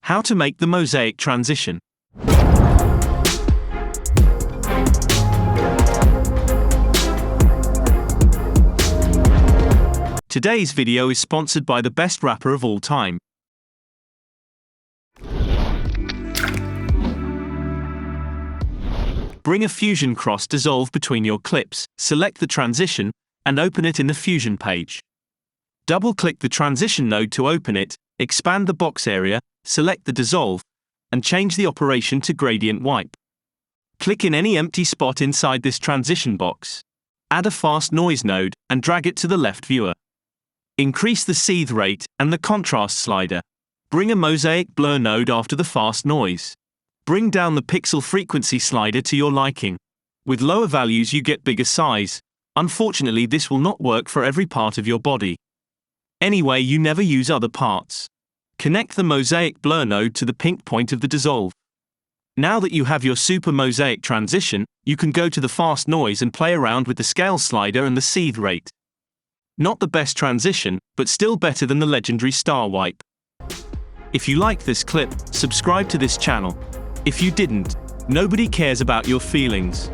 How to make the Mosaic transition. Today's video is sponsored by the best rapper of all time. Bring a Fusion cross dissolve between your clips, select the transition, and open it in the Fusion page. Double-click the transition node to open it, expand the box area, select the dissolve, and change the operation to gradient wipe. Click in any empty spot inside this transition box. Add a fast noise node and drag it to the left viewer. Increase the seethe rate and the contrast slider. Bring a mosaic blur node after the fast noise. Bring down the pixel frequency slider to your liking. With lower values you get bigger size. Unfortunately, this will not work for every part of your body. Anyway, you never use other parts. Connect the mosaic blur node to the pink point of the dissolve. Now that you have your super mosaic transition, you can go to the fast noise and play around with the scale slider and the seethe rate. Not the best transition, but still better than the legendary star wipe. If you like this clip, subscribe to this channel. If you didn't, nobody cares about your feelings.